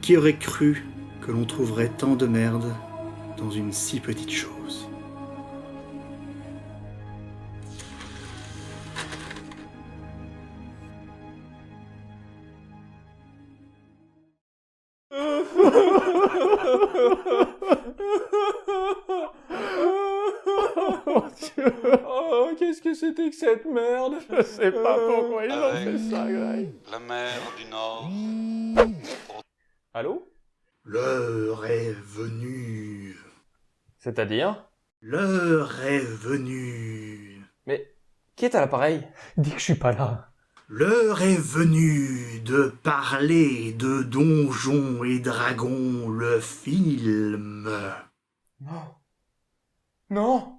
Qui aurait cru que l'on trouverait tant de merde dans une si petite chose? Oh, qu'est-ce que c'était que cette merde? Je sais pas pourquoi ils ont fait ça, Greg. La mer du Nord. Allô? L'heure est venue. C'est-à-dire? L'heure est venue. Mais qui est à l'appareil? Dis que je suis pas là. L'heure est venue de parler de Donjons et Dragons, le film. Non. Non.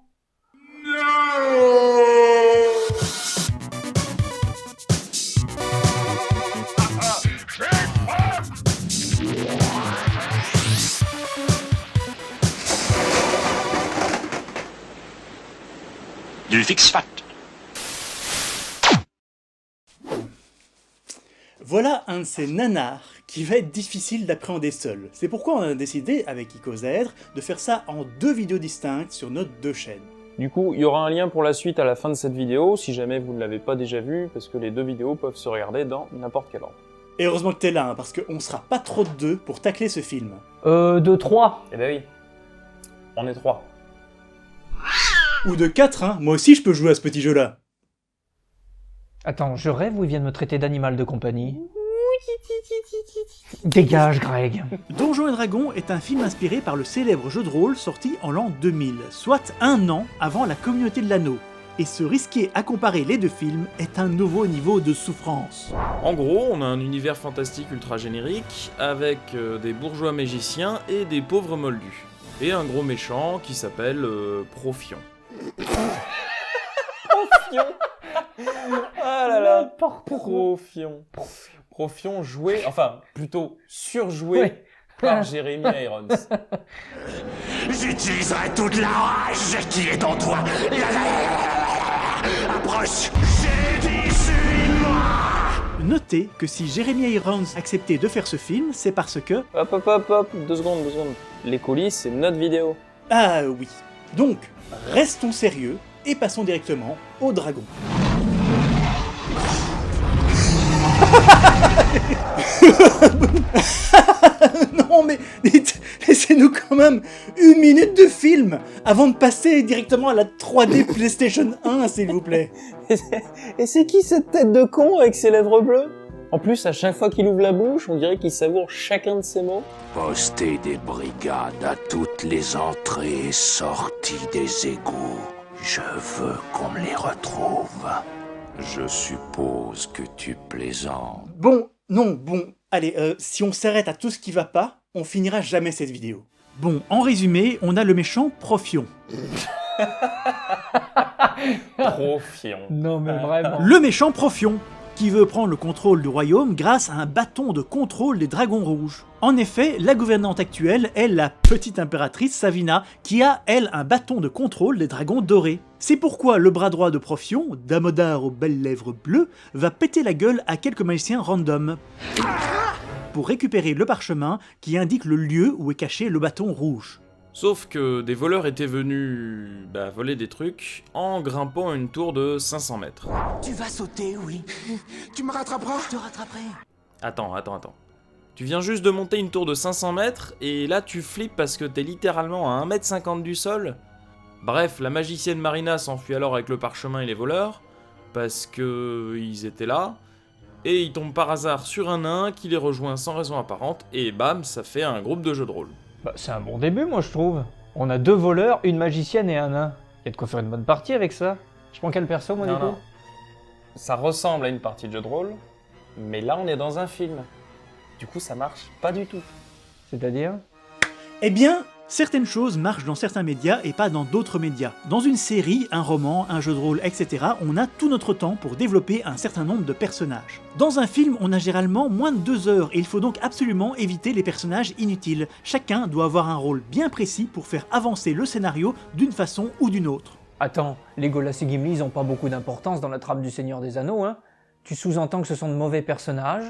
Du fixe-fact. Voilà un de ces nanars qui va être difficile d'appréhender seul. C'est pourquoi on a décidé, avec IcoZedre, de faire ça en 2 vidéos distinctes sur nos 2 chaînes. Du coup, il y aura un lien pour la suite à la fin de cette vidéo, si jamais vous ne l'avez pas déjà vu, parce que les 2 vidéos peuvent se regarder dans n'importe quel ordre. Et heureusement que t'es là, hein, parce qu'on sera pas trop de 2 pour tacler ce film. De 3. Eh ben oui. On est 3. Ou de 4, hein, moi aussi je peux jouer à ce petit jeu-là. Attends, je rêve ou ils viennent me traiter d'animal de compagnie? Dégage, Greg. Donjons et Dragons est un film inspiré par le célèbre jeu de rôle sorti en l'an 2000, soit 1 an avant la Communauté de l'Anneau. Et se risquer à comparer les 2 films est un nouveau niveau de souffrance. En gros, on a un univers fantastique ultra générique, avec des bourgeois magiciens et des pauvres moldus. Et un gros méchant qui s'appelle Profion. Profion. Ah là là, Profion. Profion joué, enfin plutôt surjoué Ouais. par Jeremy Irons. J'utiliserai toute la rage qui est en toi. Approche. J'ai dit suis-moi. Notez que si Jeremy Irons acceptait de faire ce film, c'est parce que... Hop, 2 secondes. Les coulisses, c'est notre vidéo. Ah oui. Donc, restons sérieux et passons directement au dragon. Non mais laissez-nous quand même 1 minute de film avant de passer directement à la 3D PlayStation 1, s'il vous plaît. Et c'est qui cette tête de con avec ses lèvres bleues? En plus, à chaque fois qu'il ouvre la bouche, on dirait qu'il savoure chacun de ses mots. Postez des brigades à toutes les entrées et sorties des égouts. Je veux qu'on me les retrouve. Je suppose que tu plaisantes. Bon, allez, si on s'arrête à tout ce qui va pas, on finira jamais cette vidéo. Bon, en résumé, on a le méchant Profion. Profion. Non mais vraiment. Le méchant Profion, qui veut prendre le contrôle du royaume grâce à un bâton de contrôle des dragons rouges. En effet, la gouvernante actuelle est la petite impératrice Savina, qui a, elle, un bâton de contrôle des dragons dorés. C'est pourquoi le bras droit de Profion, Damodar aux belles lèvres bleues, va péter la gueule à quelques magiciens random, pour récupérer le parchemin qui indique le lieu où est caché le bâton rouge. Sauf que des voleurs étaient venus voler des trucs en grimpant à une tour de 500 mètres. Tu vas sauter, oui. Tu me rattraperas. Je te rattraperai. Attends. Tu viens juste de monter une tour de 500 mètres et là tu flippes parce que t'es littéralement à 1,50 m du sol. Bref, la magicienne Marina s'enfuit alors avec le parchemin et les voleurs, parce que ils étaient là, et ils tombent par hasard sur un nain qui les rejoint sans raison apparente, et bam, ça fait un groupe de jeu de rôle. Bah, c'est un bon début, moi, je trouve. On a 2 voleurs, une magicienne et un nain. Y a de quoi faire une bonne partie avec ça. Je prends quel perso, moi, du coup? Non. Ça ressemble à une partie de jeu de rôle, mais là on est dans un film. Du coup ça marche pas du tout. C'est-à-dire? Eh bien, certaines choses marchent dans certains médias et pas dans d'autres médias. Dans une série, un roman, un jeu de rôle, etc., on a tout notre temps pour développer un certain nombre de personnages. Dans un film, on a généralement moins de 2 heures et il faut donc absolument éviter les personnages inutiles. Chacun doit avoir un rôle bien précis pour faire avancer le scénario d'une façon ou d'une autre. Attends, Legolas et Gimli, ils ont pas beaucoup d'importance dans la trame du Seigneur des Anneaux, hein? Tu sous-entends que ce sont de mauvais personnages?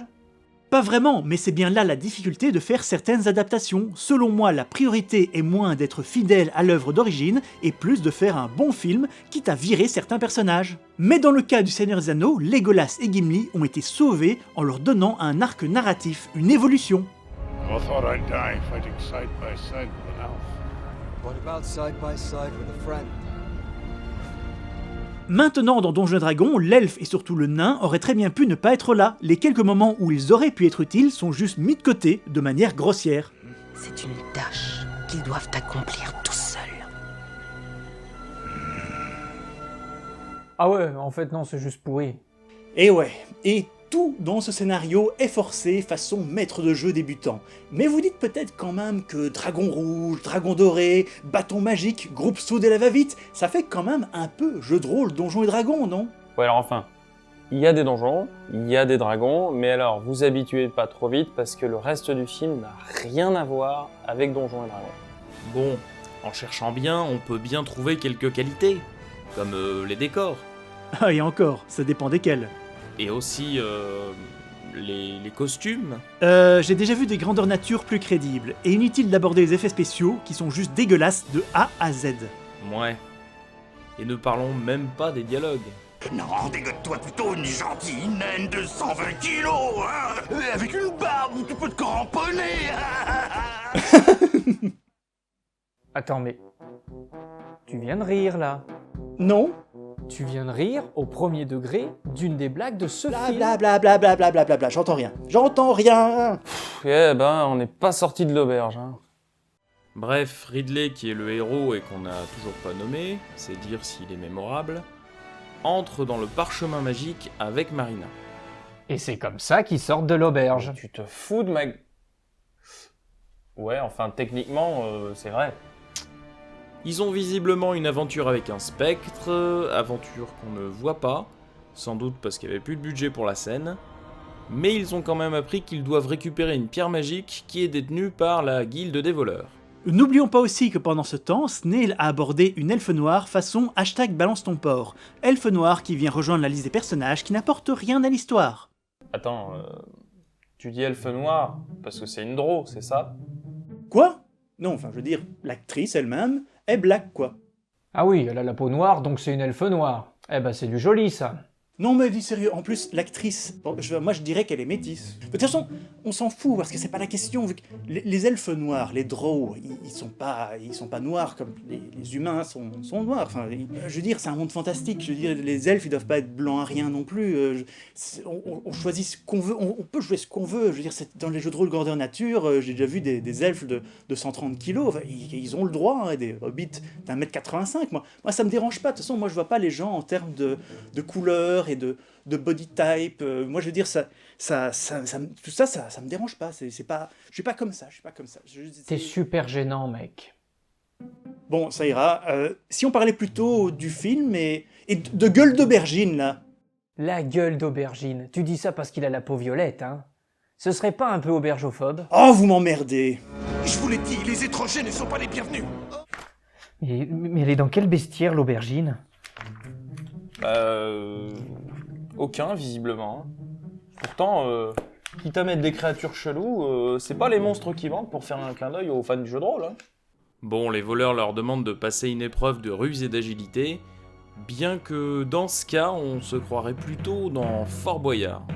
Pas vraiment, mais c'est bien là la difficulté de faire certaines adaptations. Selon moi, la priorité est moins d'être fidèle à l'œuvre d'origine et plus de faire un bon film, quitte à virer certains personnages. Mais dans le cas du Seigneur des Anneaux, Legolas et Gimli ont été sauvés en leur donnant un arc narratif, une évolution. I thought I'd die fighting side by side with an elf. What about side by side with a friend? Maintenant, dans Donjons & Dragons, l'elfe et surtout le nain auraient très bien pu ne pas être là. Les quelques moments où ils auraient pu être utiles sont juste mis de côté, de manière grossière. C'est une tâche qu'ils doivent accomplir tout seuls. Ah ouais, en fait non, c'est juste pourri. Et ouais, et tout dans ce scénario est forcé façon maître de jeu débutant. Mais vous dites peut-être quand même que Dragon Rouge, Dragon Doré, Bâton Magique, Groupe Soude et la va-vite, ça fait quand même un peu jeu de rôle Donjons et Dragons, non? Ouais, alors enfin, il y a des donjons, il y a des dragons, mais alors vous habituez pas trop vite parce que le reste du film n'a rien à voir avec Donjons et Dragons. Bon, en cherchant bien, on peut bien trouver quelques qualités, comme les décors, Ah, et encore, ça dépend desquels. et aussi les costumes. J'ai déjà vu des grandeurs nature plus crédibles, et inutile d'aborder les effets spéciaux qui sont juste dégueulasses de A à Z. Ouais. Et ne parlons même pas des dialogues. Non, dégote-toi plutôt une gentille naine de 120 kilos, hein, avec une barbe où tu peux te cramponner. Attends, mais... Tu viens de rire, là. Non? Tu viens de rire, au premier degré, d'une des blagues de ce film. Blablabla, j'entends rien. J'entends rien. Eh ben, on n'est pas sorti de l'auberge, hein. Bref, Ridley, qui est le héros et qu'on n'a toujours pas nommé, c'est dire s'il est mémorable, entre dans le parchemin magique avec Marina. Et c'est comme ça qu'ils sortent de l'auberge. Tu te fous de ma... Ouais, enfin, techniquement, c'est vrai. Ils ont visiblement une aventure avec un spectre, aventure qu'on ne voit pas, sans doute parce qu'il n'y avait plus de budget pour la scène, mais ils ont quand même appris qu'ils doivent récupérer une pierre magique qui est détenue par la guilde des voleurs. N'oublions pas aussi que pendant ce temps, Snail a abordé une elfe noire façon #balance ton porc. Elfe noire qui vient rejoindre la liste des personnages qui n'apportent rien à l'histoire. Attends, tu dis elfe noir, parce que c'est une draw, c'est ça? Quoi? Non, enfin je veux dire, l'actrice elle-même est black quoi. Ah oui, elle a la peau noire, donc c'est une elfe noire. Eh ben c'est du joli, ça. Non mais dis sérieux, en plus l'actrice, bon, moi je dirais qu'elle est métisse. De toute façon, on s'en fout parce que c'est pas la question, vu que les elfes noirs, les drow, ils sont pas noirs comme les humains sont noirs. Enfin, je veux dire, c'est un monde fantastique. Je veux dire, les elfes ils doivent pas être blancs à rien non plus. On choisit ce qu'on veut, on peut jouer ce qu'on veut. Je veux dire, dans les jeux de rôle grandeur nature, j'ai déjà vu des elfes de 130 kilos. Enfin, ils ont le droit, hein, des hobbits d'1m85. Moi ça me dérange pas. De toute façon, moi je vois pas les gens en termes de couleur et de body type. Moi je veux dire tout ça me dérange pas. C'est pas, je suis pas comme ça. T'es super gênant, mec. Bon, ça ira. Si on parlait plutôt du film et de gueule d'aubergine là. La gueule d'aubergine. Tu dis ça parce qu'il a la peau violette, hein? Ce serait pas un peu aubergophobe? Oh, vous m'emmerdez. Je vous l'ai dit, les étrangers ne sont pas les bienvenus. Mais elle est dans quel bestiaire, l'aubergine? Aucun, visiblement. Pourtant, quitte à mettre des créatures cheloues, c'est pas les monstres qui manquent pour faire un clin d'œil aux fans du jeu de rôle, hein. Bon, les voleurs leur demandent de passer une épreuve de ruse et d'agilité, bien que dans ce cas, on se croirait plutôt dans Fort Boyard.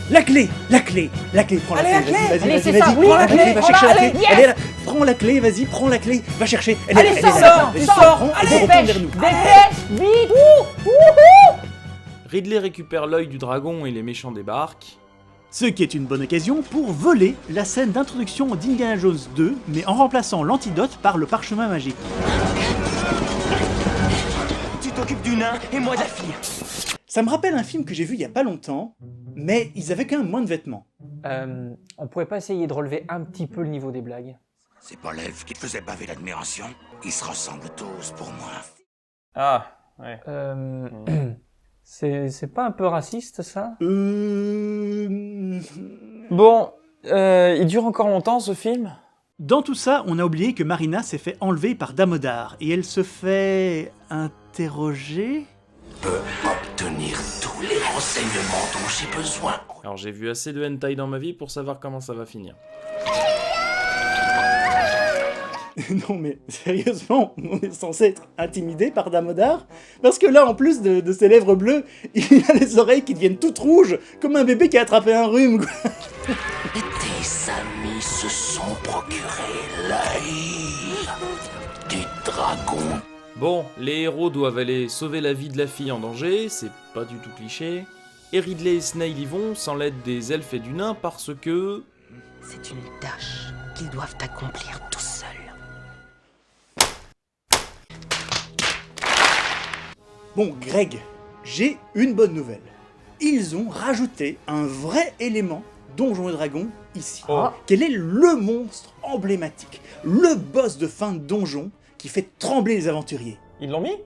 La clé, prends la Allez, clé, la clé. vas-y, Allez, c'est vas-y, ça, oui, prends la la clé, clé, va voilà, chercher la allez, clé, yes. elle est là, prends la clé, vas-y, prends la clé, va chercher, elle est là, Allez, elle est sors, là, tu vas-y, sors, prends, et allez, retourne dépêche, vers nous. dépêche, vite, Ridley récupère l'œil du dragon et les méchants débarquent. Ce qui est une bonne occasion pour voler la scène d'introduction d'Indiana Jones 2, mais en remplaçant l'antidote par le parchemin magique. Tu t'occupes du nain et moi de la fille. Ça me rappelle un film que j'ai vu il y a pas longtemps, mais ils avaient quand même moins de vêtements. On pourrait pas essayer de relever un petit peu le niveau des blagues? C'est pas l'elfe qui te faisait baver l'admiration. Ils se ressemblent tous pour moi. Ah, ouais. C'est pas un peu raciste, ça? Bon, il dure encore longtemps, ce film? Dans tout ça, on a oublié que Marina s'est fait enlever par Damodar, et elle se fait interroger. peux obtenir tous les renseignements dont j'ai besoin. Alors j'ai vu assez de hentai dans ma vie pour savoir comment ça va finir. Non mais sérieusement, on est censé être intimidé par Damodar? Parce que là, en plus de ses lèvres bleues, il a les oreilles qui deviennent toutes rouges, comme un bébé qui a attrapé un rhume, quoi. Tes amis se sont procuré l'œil du dragon. Bon, les héros doivent aller sauver la vie de la fille en danger, c'est pas du tout cliché. Et Ridley et Snail y vont sans l'aide des elfes et du nain parce que... C'est une tâche qu'ils doivent accomplir tout seuls. Bon, Greg, j'ai une bonne nouvelle. Ils ont rajouté un vrai élément Donjons et Dragons ici. Quel est le monstre emblématique, le boss de fin de donjon qui fait trembler les aventuriers? Ils l'ont mis?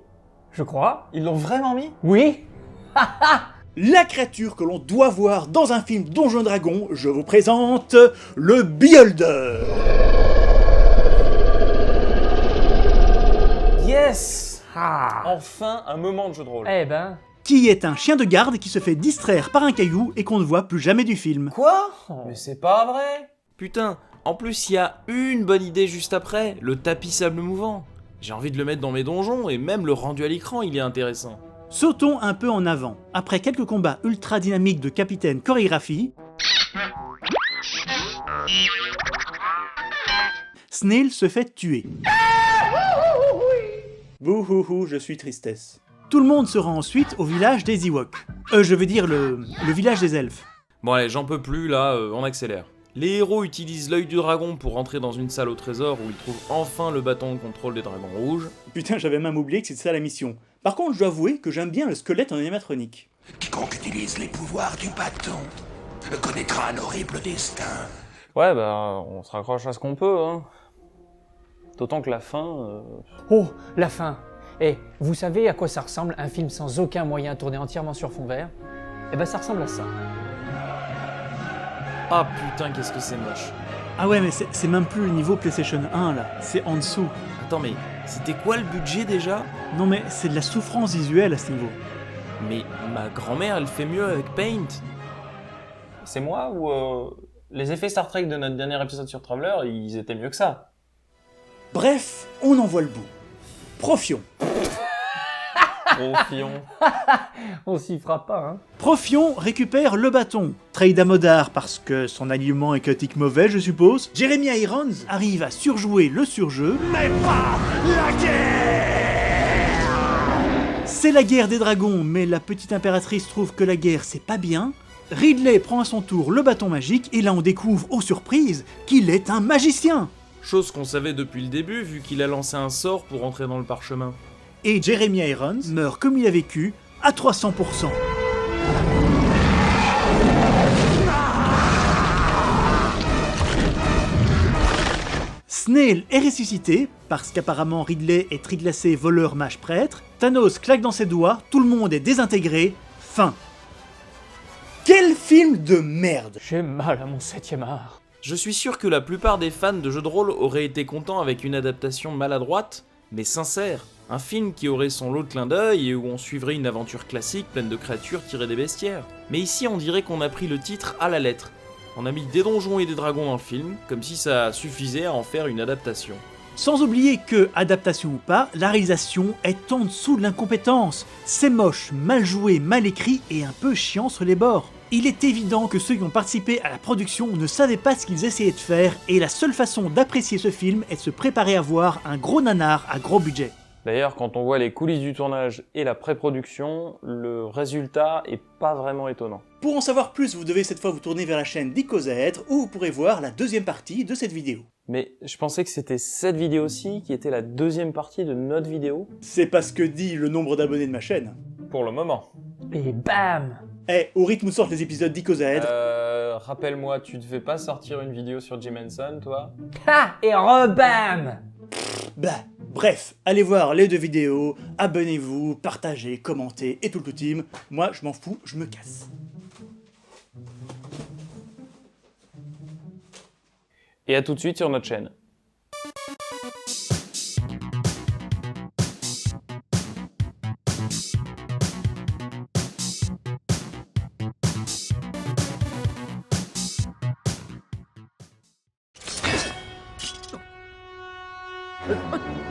Je crois. Ils l'ont vraiment mis? Oui. La créature que l'on doit voir dans un film Donjons et Dragons, je vous présente le Beholder. Yes! Ah. Enfin, un moment de jeu de rôle. Eh ben. Qui est un chien de garde qui se fait distraire par un caillou et qu'on ne voit plus jamais du film. Quoi? Mais c'est pas vrai! Putain, en plus il y a une bonne idée juste après, le tapis sable mouvant. J'ai envie de le mettre dans mes donjons et même le rendu à l'écran il est intéressant. Sautons un peu en avant. Après quelques combats ultra dynamiques de capitaine chorégraphie, Snail se fait tuer. Bouhouhou, je suis tristesse. Tout le monde se rend ensuite au village des Ewoks. Je veux dire le village des elfes. Bon allez, j'en peux plus là, on accélère. Les héros utilisent l'œil du dragon pour rentrer dans une salle au trésor où ils trouvent enfin le bâton de contrôle des dragons rouges. Putain, j'avais même oublié que c'était ça la mission. Par contre, je dois avouer que j'aime bien le squelette en animatronique. Quiconque utilise les pouvoirs du bâton connaîtra un horrible destin. Ouais, bah, on se raccroche à ce qu'on peut, hein. D'autant que la fin... Oh, la fin. Et vous savez à quoi ça ressemble un film sans aucun moyen tourné entièrement sur fond vert? Eh ben ça ressemble à ça. Ah putain, qu'est-ce que c'est moche. Ah ouais, mais c'est même plus le niveau PlayStation 1 là, c'est en dessous. Attends, mais c'était quoi le budget déjà? Non mais c'est de la souffrance visuelle à ce niveau. Mais ma grand-mère elle fait mieux avec Paint. C'est moi ou les effets Star Trek de notre dernier épisode sur Traveler, ils étaient mieux que ça? Bref, on en voit le bout. Profion. Profion. On s'y fera pas, hein. Profion récupère le bâton. Trade Damodar parce que son alignement est chaotique mauvais, je suppose. Jeremy Irons arrive à surjouer le surjeu. Mais pas la guerre! C'est la guerre des dragons, mais la petite impératrice trouve que la guerre c'est pas bien. Ridley prend à son tour le bâton magique et là on découvre, aux surprises, qu'il est un magicien. Chose qu'on savait depuis le début vu qu'il a lancé un sort pour entrer dans le parchemin. Et Jeremy Irons meurt comme il a vécu, à 300%. Snail est ressuscité, parce qu'apparemment Ridley est triglacé voleur mage prêtre, Thanos claque dans ses doigts, tout le monde est désintégré, fin. Quel film de merde! J'ai mal à mon 7e art. Je suis sûr que la plupart des fans de jeux de rôle auraient été contents avec une adaptation maladroite, mais sincère. Un film qui aurait son lot de clins d'œil et où on suivrait une aventure classique pleine de créatures tirées des bestiaires. Mais ici on dirait qu'on a pris le titre à la lettre. On a mis des donjons et des dragons dans le film, comme si ça suffisait à en faire une adaptation. Sans oublier que, adaptation ou pas, la réalisation est en dessous de l'incompétence. C'est moche, mal joué, mal écrit et un peu chiant sur les bords. Il est évident que ceux qui ont participé à la production ne savaient pas ce qu'ils essayaient de faire et la seule façon d'apprécier ce film est de se préparer à voir un gros nanar à gros budget. D'ailleurs, quand on voit les coulisses du tournage et la pré-production, le résultat est pas vraiment étonnant. Pour en savoir plus, vous devez cette fois vous tourner vers la chaîne d'Icosaèdre où vous pourrez voir la deuxième partie de cette vidéo. Mais je pensais que c'était cette vidéo-ci qui était la deuxième partie de notre vidéo. C'est pas ce que dit le nombre d'abonnés de ma chaîne. Pour le moment. Et bam! Au rythme où sortent les épisodes d'Icosaèdre... Rappelle-moi, tu devais pas sortir une vidéo sur Jim Henson, toi? Ha! Et rebam! Bah, bref, allez voir les deux vidéos, abonnez-vous, partagez, commentez et tout le team. Moi, je m'en fous, je me casse. Et à tout de suite sur notre chaîne. Dragons.